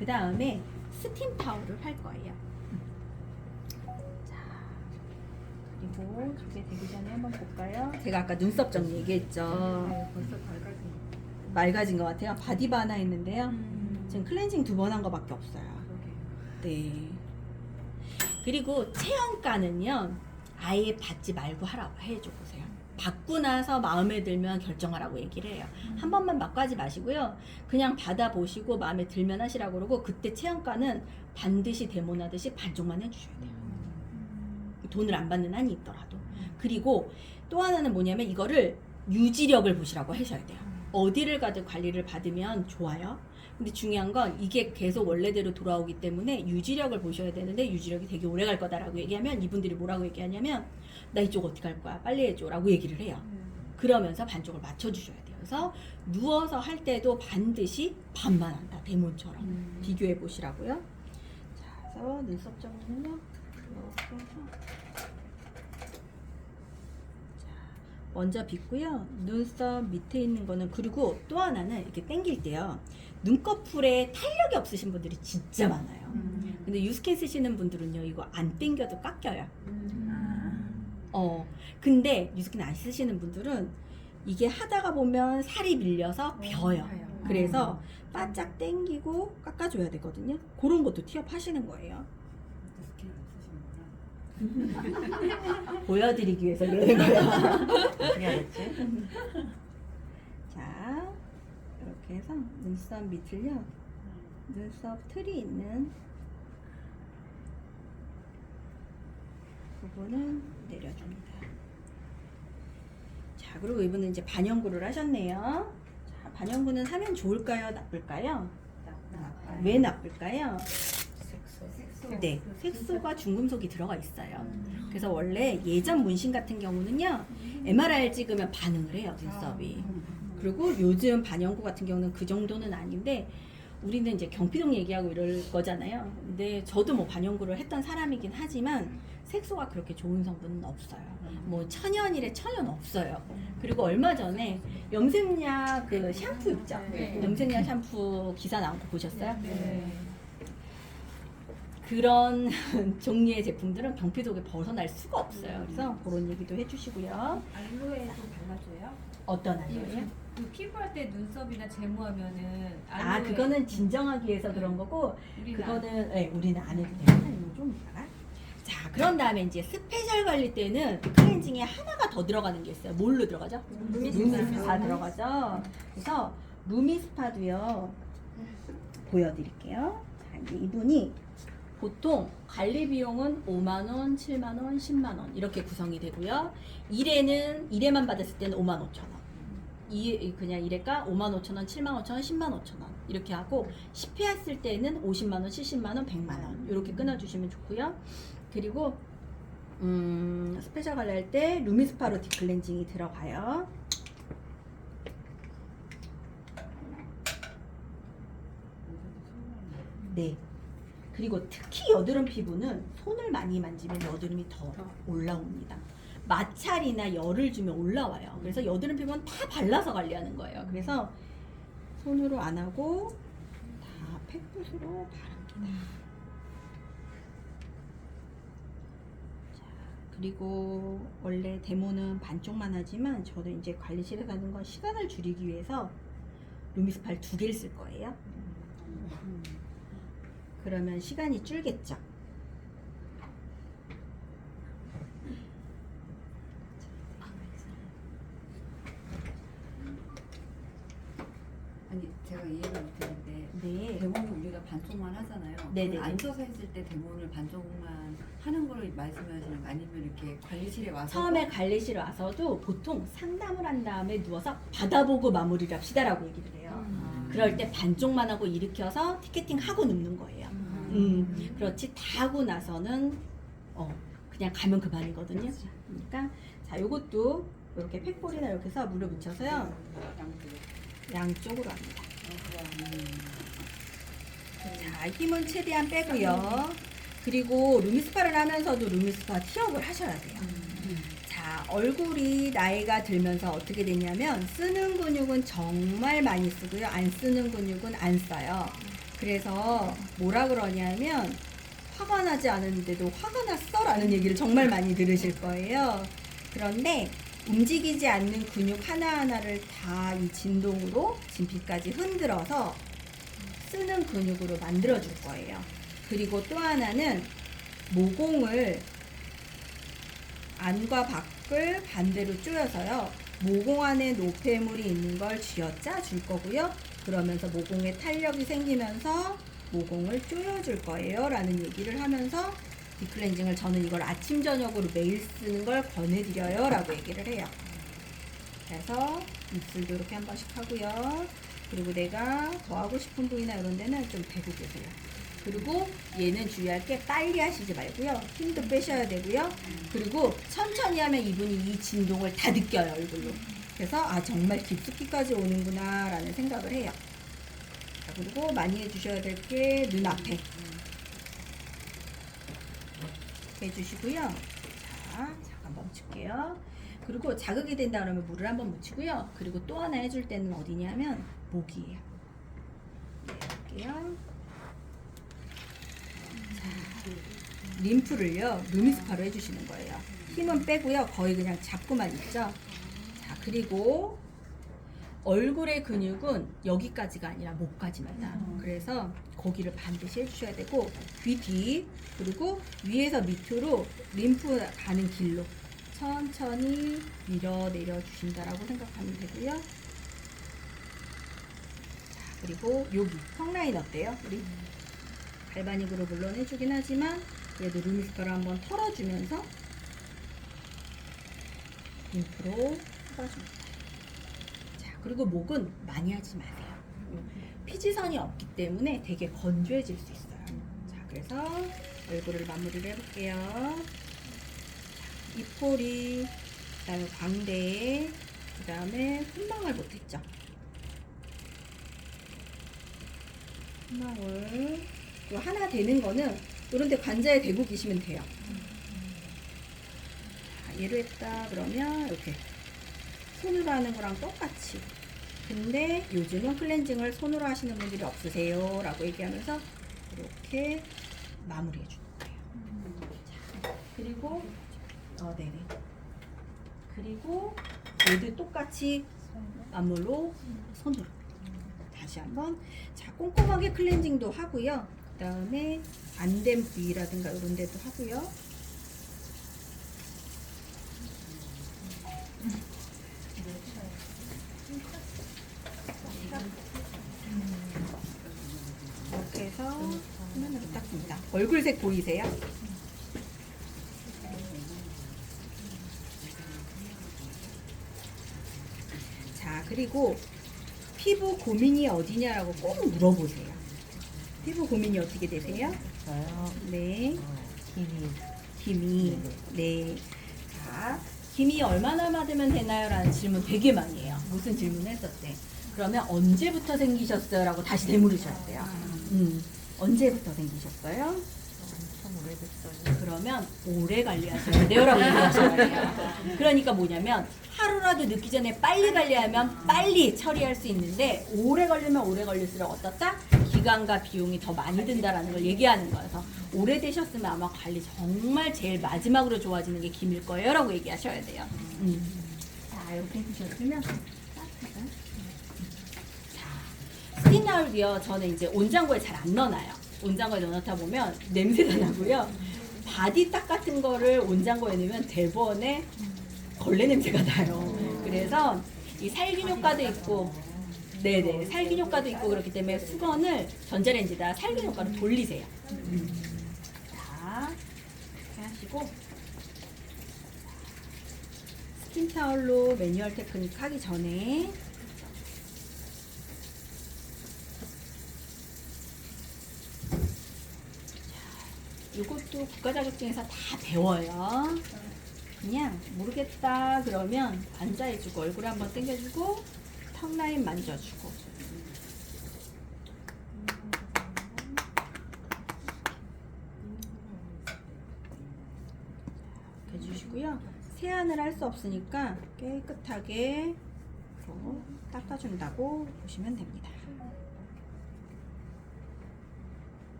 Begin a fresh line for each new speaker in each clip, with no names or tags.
그 다음에 스팀 타올을 할 거예요. 자, 그리고 저게 되기 전에 한번 볼까요? 제가 아까 눈썹 정리 얘기했죠.
벌써 밝아진
맑아진 것 같아요. 바디바 하나 있는데요. 지금 클렌징 2번 한 거밖에 없어요.
그러게요.
네. 그리고 체험가는요, 아예 받지 말고 하라고 해줘 보세요. 받고 나서 마음에 들면 결정하라고 얘기를 해요. 한 번만 받고 하지 마시고요. 그냥 받아보시고 마음에 들면 하시라고 그러고, 그때 체험가는 반드시 데모나듯이 반쪽만 해주셔야 돼요. 돈을 안 받는 한이 있더라도. 그리고 또 하나는 뭐냐면 이거를 유지력을 보시라고 하셔야 돼요. 어디를 가든 관리를 받으면 좋아요. 근데 중요한 건 이게 계속 원래대로 돌아오기 때문에 유지력을 보셔야 되는데, 유지력이 되게 오래 갈 거다라고 얘기하면 이분들이 뭐라고 얘기하냐면, 나 이쪽 어떻게 할 거야? 빨리 해줘 라고 얘기를 해요. 그러면서 반쪽을 맞춰주셔야 돼요. 그래서 누워서 할 때도 반드시 반만 한다. 데몬처럼. 비교해 보시라고요. 자, 그래서 눈썹 정리는요, 이렇게 해서 먼저 빗고요. 눈썹 밑에 있는 거는, 그리고 또 하나는 이렇게 당길 때요, 눈꺼풀에 탄력이 없으신 분들이 진짜 많아요. 근데 유스캔 쓰시는 분들은요, 이거 안 당겨도 깎여요. 근데 유스캔 안 쓰시는 분들은 이게 하다가 보면 살이 밀려서 벼요. 그래서 바짝 당기고 깎아줘야 되거든요. 그런 것도 티업 하시는 거예요.
스킨 안 쓰시는구나.
보여드리기 위해서 그러는 거예요.
어떻게 하겠지?
자, 이렇게 해서 눈썹 밑을요, 눈썹 틀이 있는 부분은 내려줍니다. 자, 그리고 이분은 이제 반영구를 하셨네요. 자, 반영구는 하면 좋을까요? 나쁠까요? 왜 나쁠까요? 네, 색소가 중금속이 들어가 있어요. 그래서 원래 예전 문신 같은 경우는요, MRI 찍으면 반응을 해요, 눈썹이. 그리고 요즘 반영구 같은 경우는 그 정도는 아닌데, 우리는 이제 경피동 얘기하고 이럴 거잖아요. 근데 저도 뭐 반영구를 했던 사람이긴 하지만 색소가 그렇게 좋은 성분은 없어요. 뭐 천연이래 천연 없어요. 그리고 얼마 전에 염색약 그 샴푸 있죠?
네.
염색약 샴푸 기사 나온 거 보셨어요?
네.
그런 종류의 제품들은 경피독에 벗어날 수가 없어요. 그래서 그런 얘기도 해주시고요.
알로에도 발라줘요?
어떤 알로에요?
그 피부할 때 눈썹이나 제모하면은
아, 그거는 진정하기 위해서 그런 거고,
우리는
그거는 우리는 안 해도 돼요. 이거 좀 이따가. 자, 그런 다음에 이제 스페셜 관리 때는 클렌징에 하나가 더 들어가는 게 있어요. 뭘로 들어가죠? 루미스파 들어가죠. 그래서 루미스파도요, 보여드릴게요. 자, 이제 이분이 보통 관리 비용은 5만원, 7만원, 10만원 이렇게 구성이 되고요. 1회만 받았을 때는 55,000원. 그냥 1회가 55,000원, 75,000원, 105,000원 이렇게 하고, 10회 했을 때는 50만원, 70만원, 100만원 이렇게 끊어주시면 좋고요. 그리고 스페셜 관리할 때 루미스파로 딥클렌징이 들어가요. 네. 그리고 특히 여드름 피부는 손을 많이 만지면 여드름이 더 올라옵니다. 마찰이나 열을 주면 올라와요. 그래서 여드름 피부는 다 발라서 관리하는 거예요. 그래서 손으로 안 하고 다 팩붓으로 바릅니다. 자, 그리고 원래 데모는 반쪽만 하지만 저는 이제 관리실에 가는 건 시간을 줄이기 위해서 루미스파를 2개를 쓸 거예요. 그러면 시간이 줄겠죠.
아니 제가 이해를 못했는데
네.
데모는 우리가 반쪽만 하잖아요.
네네네.
그걸 앉아서 했을 때 데모를 반쪽만 하는 거를 말씀하시는 거 아니면 이렇게 관리실에 와서
처음에 관리실 와서도 보통 상담을 한 다음에 누워서 받아보고 마무리를 합시다라고 얘기를 해요. 그럴 때 반쪽만 하고 일으켜서 티켓팅 하고 눕는 거예요. 그렇지 다 하고 나서는 그냥 가면 그만이거든요. 그러니까 자, 요것도 이렇게 팩볼이나 이렇게 해서 물을 묻혀서요, 양쪽으로 합니다. 자, 힘은 최대한 빼고요. 그리고 루미스파를 하면서도 루미스파 티업을 하셔야 돼요. 자, 얼굴이 나이가 들면서 어떻게 되냐면 쓰는 근육은 정말 많이 쓰고요, 안 쓰는 근육은 안 써요. 그래서 뭐라 그러냐면 화가 나지 않았는데도 화가 났어라는 얘기를 정말 많이 들으실 거예요. 그런데 움직이지 않는 근육 하나하나를 다 이 진동으로 진피까지 흔들어서 쓰는 근육으로 만들어 줄 거예요. 그리고 또 하나는 모공을 안과 밖을 반대로 조여서요. 모공 안에 노폐물이 있는 걸 쥐어짜 줄 거고요. 그러면서 모공에 탄력이 생기면서 모공을 조여줄 거예요. 라는 얘기를 하면서 딥클렌징을 저는 이걸 아침 저녁으로 매일 쓰는 걸 권해드려요. 라고 얘기를 해요. 그래서 입술도 이렇게 한 번씩 하고요. 그리고 내가 더 하고 싶은 부위나 이런 데는 좀 대고 계세요. 그리고 얘는 주의할 게 빨리 하시지 말고요. 힘도 빼셔야 되고요. 그리고 천천히 하면 이분이 이 진동을 다 느껴요, 얼굴로. 그래서 아 정말 깊숙이까지 오는구나 라는 생각을 해요. 자, 그리고 많이 해주셔야 될 게 눈앞에 해주시고요. 자, 잠깐 멈출게요. 그리고 자극이 된다 그러면 물을 한번 묻히고요. 그리고 또 하나 해줄 때는 어디냐면 목이에요. 네, 할게요. 자, 림프를요 루미스파로 해주시는 거예요. 힘은 빼고요. 거의 그냥 잡고만 있죠. 자, 그리고 얼굴의 근육은 여기까지가 아니라 목까지입니다. 그래서 거기를 반드시 해주셔야 되고 귀 뒤 그리고 위에서 밑으로 림프 가는 길로 천천히 밀어내려 주신다라고 생각하면 되고요. 자, 그리고 여기 턱라인 어때요? 우리 갈바닉으로 물론 해주긴 하지만 그래도 루미스카를 한번 털어주면서 림프로 뽑아줍니다. 자, 그리고 목은 많이 하지 마세요. 피지선이 없기 때문에 되게 건조해질 수 있어요. 자, 그래서 얼굴을 마무리를 해볼게요. 입꼬리, 그 다음에 광대, 그 다음에 손망울 못했죠. 손망울. 또 하나 되는 거는 이런데 관자에 대고 계시면 돼요. 자, 얘로 했다 그러면 이렇게 손으로 하는 거랑 똑같이. 근데 요즘은 클렌징을 손으로 하시는 분들이 없으세요 라고 얘기하면서 이렇게 마무리해 주는 거예요. 자, 그리고 네네. 그리고 얘도 똑같이 맞물로 손으로 다시 한번 자 꼼꼼하게 클렌징도 하고요. 그 다음에 안 된 부위라든가 이런 데도 하고요. 이렇게 해서 화면으로 닦습니다. 얼굴색 보이세요? 자, 그리고 피부 고민이 어디냐라고 꼭 물어보세요. 피부 고민이 어떻게 되세요?
저요?
네.
기미.
네. 자, 기미 얼마나 받으면 되나요? 라는 질문 되게 많이 해요. 무슨 질문 했었대? 그러면 언제부터 생기셨어요? 라고 다시 되물으셨대요. 언제부터 생기셨어요?
엄청 오래됐어요.
그러면 오래 관리하셔야 돼요 라고 얘기하셔야 돼요. 그러니까 뭐냐면 하루라도 늦기 전에 빨리 관리하면 빨리 처리할 수 있는데 오래 걸리면 오래 걸릴수록 어떻다? 기간과 비용이 더 많이 든다라는 걸 얘기하는 거여서 오래되셨으면 아마 관리 정말 제일 마지막으로 좋아지는 게 기미일 거예요 라고 얘기하셔야 돼요. 자, 이렇게 해주셨으면 자, 스킨나울이요. 저는 이제 온장고에 잘 안 넣어놔요. 온장고에 넣어놓다 보면 냄새가 나고요. 바디딱 같은 거를 온장고에 넣으면 대부분에 걸레 냄새가 나요. 그래서 이 살균 효과도 있고, 네네, 살균 효과도 있고 그렇기 때문에 수건을 전자레인지에다 살균 효과로 돌리세요. 자, 이렇게 하시고 스킨타올로 매뉴얼 테크닉 하기 전에 이것도 국가자격증에서 다 배워요. 그냥 모르겠다 그러면 앉아해주고 얼굴 한번 당겨주고 턱 라인 만져주고 해주시고요. 세안을 할 수 없으니까 깨끗하게 닦아준다고 보시면 됩니다.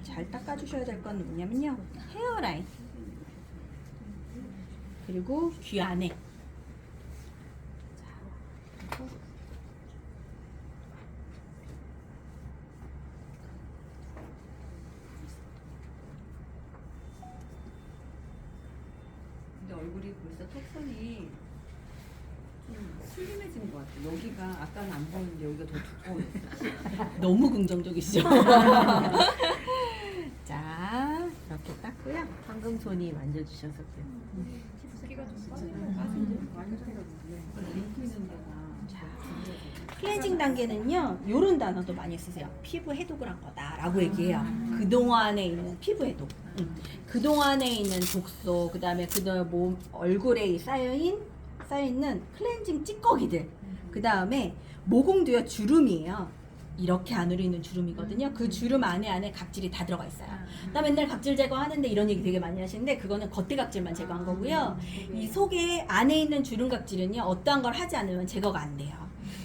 잘 닦아주셔야 될 건 뭐냐면요. 헤어라인. 그리고 귀 안에.
근데 얼굴이 벌써 턱선이 좀 슬림해진 것 같아. 여기가 아까는 안 보이는데 여기가 더 두꺼워졌어.
너무 긍정적이시죠? 자, 이렇게 닦고요.
방금 손이 만져주셔서 그래요.
붓기가 좀
링크 있는 데가.
클렌징 단계는요, 요런 단어도 많이 쓰세요. 피부 해독을 한 거다라고 얘기해요. 그동안에 있는 피부 해독. 그동안에 있는 독소, 그 다음에 몸, 얼굴에 쌓여있는 클렌징 찌꺼기들. 그 다음에 모공도요, 주름이에요. 이렇게 안으로 있는 주름이거든요. 그 주름 안에 각질이 다 들어가 있어요. 나 맨날 각질 제거하는데 이런 얘기 되게 많이 하시는데 그거는 겉에 각질만 제거한 거고요. 이 속에 안에 있는 주름 각질은요, 어떠한 걸 하지 않으면 제거가 안 돼요.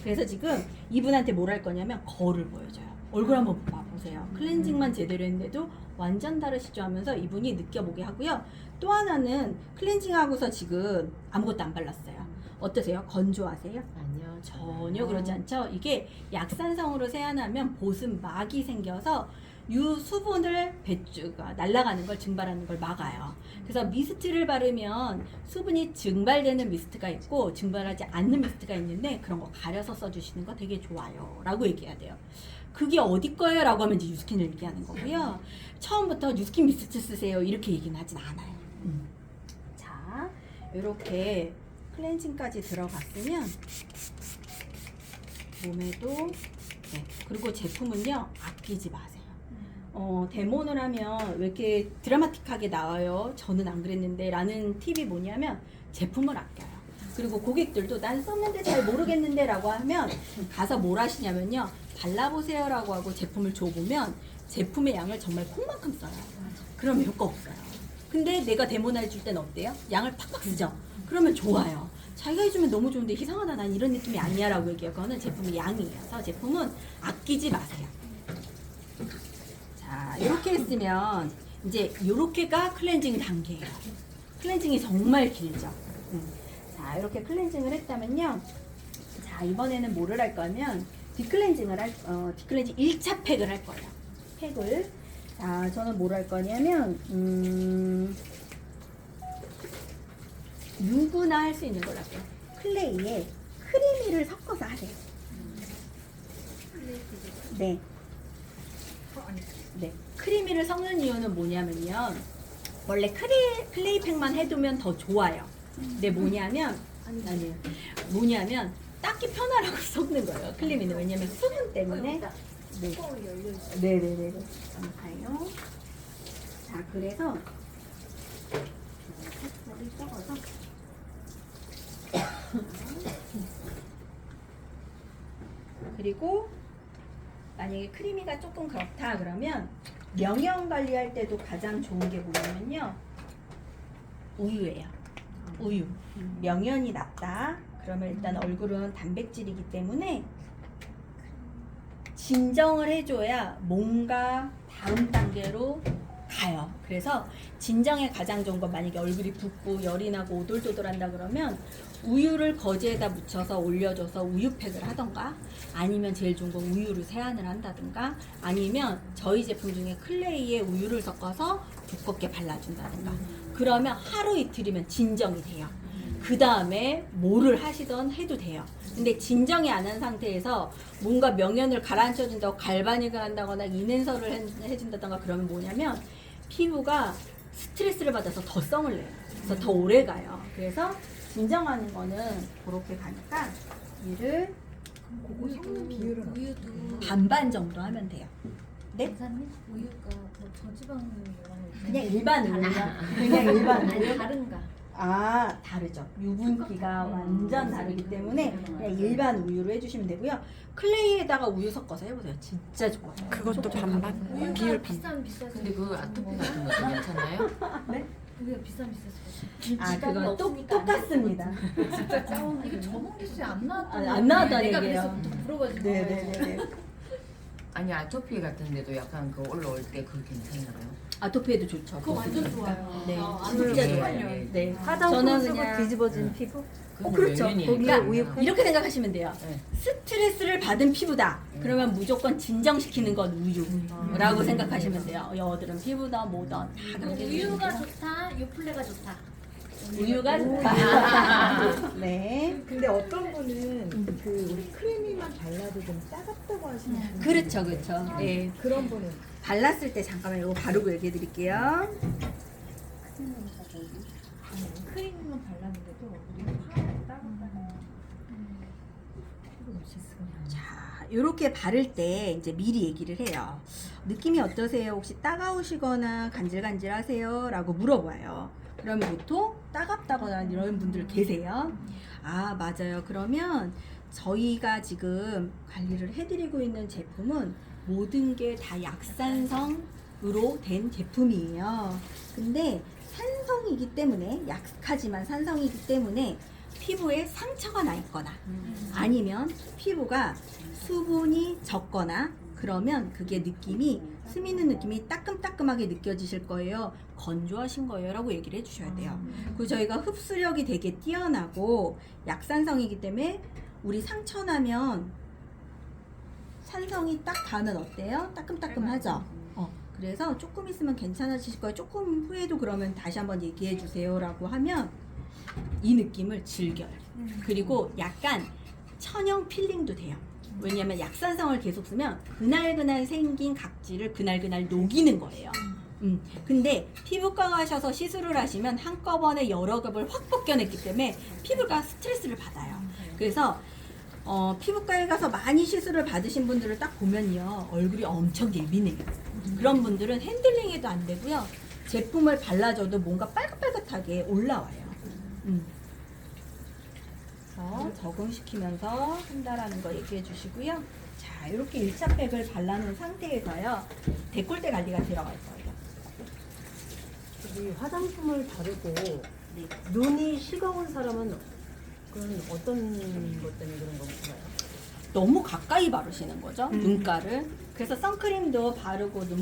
그래서 지금 이분한테 뭘 할 거냐면 거울을 보여줘요. 얼굴 한번 봐보세요. 클렌징만 제대로 했는데도 완전 다르시죠 하면서 이분이 느껴보게 하고요. 또 하나는 클렌징하고서 지금 아무것도 안 발랐어요. 어떠세요? 건조하세요?
아니요.
전혀 그러지 않죠? 이게 약산성으로 세안하면 보습막이 생겨서 유수분을 배추가 날아가는 걸 증발하는 걸 막아요. 그래서 미스트를 바르면 수분이 증발되는 미스트가 있고 증발하지 않는 미스트가 있는데 그런 거 가려서 써주시는 거 되게 좋아요 라고 얘기해야 돼요. 그게 어디 거예요? 라고 하면 이제 유스킨을 얘기하는 거고요. 처음부터 유스킨 미스트 쓰세요 이렇게 얘기는 하진 않아요. 자, 이렇게 클렌징까지 들어갔으면 몸에도 네. 그리고 제품은요 아끼지 마세요. 데모를 하면 왜 이렇게 드라마틱하게 나와요? 저는 안 그랬는데 라는 팁이 뭐냐면 제품을 아껴요. 그리고 고객들도 난 썼는데 잘 모르겠는데 라고 하면 가서 뭘 하시냐면요 발라보세요 라고 하고 제품을 줘보면 제품의 양을 정말 콩만큼 써요. 그럼 효과 없어요. 근데 내가 데모나 해줄 땐 어때요? 양을 팍팍 쓰죠? 그러면 좋아요. 자기가 해주면 너무 좋은데 이상하다 난 이런 느낌이 아니야 라고 얘기해요. 그거는 제품의 양이어서 제품은 아끼지 마세요. 자, 이렇게 했으면 이제 이렇게가 클렌징 단계예요. 클렌징이 정말 길죠. 자, 이렇게 클렌징을 했다면요. 자, 이번에는 뭐를 할 거면 딥클렌징 1차 팩을 할 거예요. 팩을. 자, 저는 뭘 할 거냐면 누구나 할 수 있는 걸 할게요. 클레이에 크리미를 섞어서 하세요. 네. 네. 크리미를 섞는 이유는 뭐냐면요. 원래 클레이 팩만 해두면 더 좋아요. 근데 뭐냐면 닦기 편하라고 섞는 거예요. 크리미는 왜냐면 수분 때문에. 네. 네네네. 봐요. 자, 그래서 살짝을 섞어서 그리고 만약에 크리미가 조금 그렇다 그러면 명형 관리할 때도 가장 좋은 게 뭐냐면요 우유예요. 우유. 명현이 낫다 그러면 일단 얼굴은 단백질이기 때문에 진정을 해줘야 뭔가 다음 단계로 가요. 그래서 진정에 가장 좋은 건 만약에 얼굴이 붓고 열이 나고 오돌도돌한다 그러면 우유를 거즈에다 묻혀서 올려줘서 우유팩을 하던가 아니면 제일 좋은 건 우유를 세안을 한다든가 아니면 저희 제품 중에 클레이에 우유를 섞어서 두껍게 발라준다든가 그러면 하루 이틀이면 진정이 돼요. 그 다음에 뭐를 하시던 해도 돼요. 근데 진정이 안 한 상태에서 뭔가 명현을 가라앉혀준다고 갈바닉을 한다거나 인앤서를 해준다던가 그러면 뭐냐면 피부가 스트레스를 받아서 더 썽을 내요. 그래서 더 오래 가요. 그래서 진정하는 거는 그렇게 가니까 얘를
우유도
반반 정도 하면 돼요. 네?
원사님 우유가 뭐 저지방이라고
그냥 일반 우유. 그냥 일반 우유.
다른가?
아, 다르죠. 유분기가 완전 다르기 때문에 그냥 일반 우유로 해주시면 되고요. 클레이에다가 우유 섞어서 해보세요. 진짜 좋아요.
그것도 반반?
우유가
비율
비싸서
근데 그 아토피 같은 것도 괜찮아요?
우유가 비싸서
아, 그건 똑같습니다.
진짜 짜증나. 이게 저번 기수에 안 나왔던
안 나왔다는
내가
얘기예요.
그래서 또 물어가지고
네네네네.
아니 아토피 같은데도 약간 그 올라올 때 그거 괜찮나요?
아토피에도 좋죠.
그거 완전 좋아요.
네,
안
진짜
좋아요.
좋아요. 네,
화장품
저는
쓰고
그냥
뒤집어진
네.
피부?
그렇죠.
거기에 우유
이렇게 생각하시면 돼요.
네.
스트레스를 받은 피부다. 그러면 무조건 진정시키는 건 우유라고 생각하시면 돼요. 여드름 피부다 뭐든 다 그렇게
우유가
생각해요.
좋다, 요플레가 좋다.
우유가 좋다. 네.
근데 어떤 분은 그 우리 크림이만 발라도 좀 따갑다고 하시는 분
그렇죠, 그렇죠. 네.
그런 분은
발랐을 때 잠깐만 이거 바르고 얘기해 드릴게요.
크림만 발랐는데도 우리 파마가 따갑다고
자, 이렇게 바를 때 이제 미리 얘기를 해요. 느낌이 어떠세요? 혹시 따가우시거나 간질간질하세요? 라고 물어봐요. 그러면 보통 따갑다거나 이런 분들 계세요. 아, 맞아요. 그러면 저희가 지금 관리를 해드리고 있는 제품은 모든 게 다 약산성으로 된 제품이에요. 근데 산성이기 때문에, 약하지만 산성이기 때문에 피부에 상처가 나 있거나 아니면 피부가 수분이 적거나 그러면 그게 느낌이 스미는 느낌이 따끔따끔하게 느껴지실 거예요. 건조하신 거예요 라고 얘기를 해주셔야 돼요. 그리고 저희가 흡수력이 되게 뛰어나고 약산성이기 때문에 우리 상처 나면 산성이 딱 닿으면 어때요? 따끔따끔하죠? 그래서 조금 있으면 괜찮아지실 거예요. 조금 후에도 그러면 다시 한번 얘기해 주세요 라고 하면 이 느낌을 즐겨요. 그리고 약간 천연 필링도 돼요. 왜냐면 약산성을 계속 쓰면 그날그날 생긴 각질을 그날그날 녹이는 거예요. 근데 피부과 가셔서 시술을 하시면 한꺼번에 여러 겹을 확 벗겨냈기 때문에 피부가 스트레스를 받아요. 그래서 피부과에 가서 많이 시술을 받으신 분들을 딱 보면요 얼굴이 엄청 예민해요. 그런 분들은 핸들링해도 안 되고요 제품을 발라줘도 뭔가 빨갛빨갛하게 올라와요. 그래서 적응시키면서 한다라는 거 얘기해 주시고요. 자, 이렇게 1차 팩을 발라놓은 상태에서요 데콜테 관리가 들어갈 거예요.
이 화장품을 바르고
네.
눈이 시거운 사람은 그건 어떤 것 때문에 그런 건가요?
너무 가까이 바르시는 거죠 눈가를. 그래서 선크림도 바르고 눈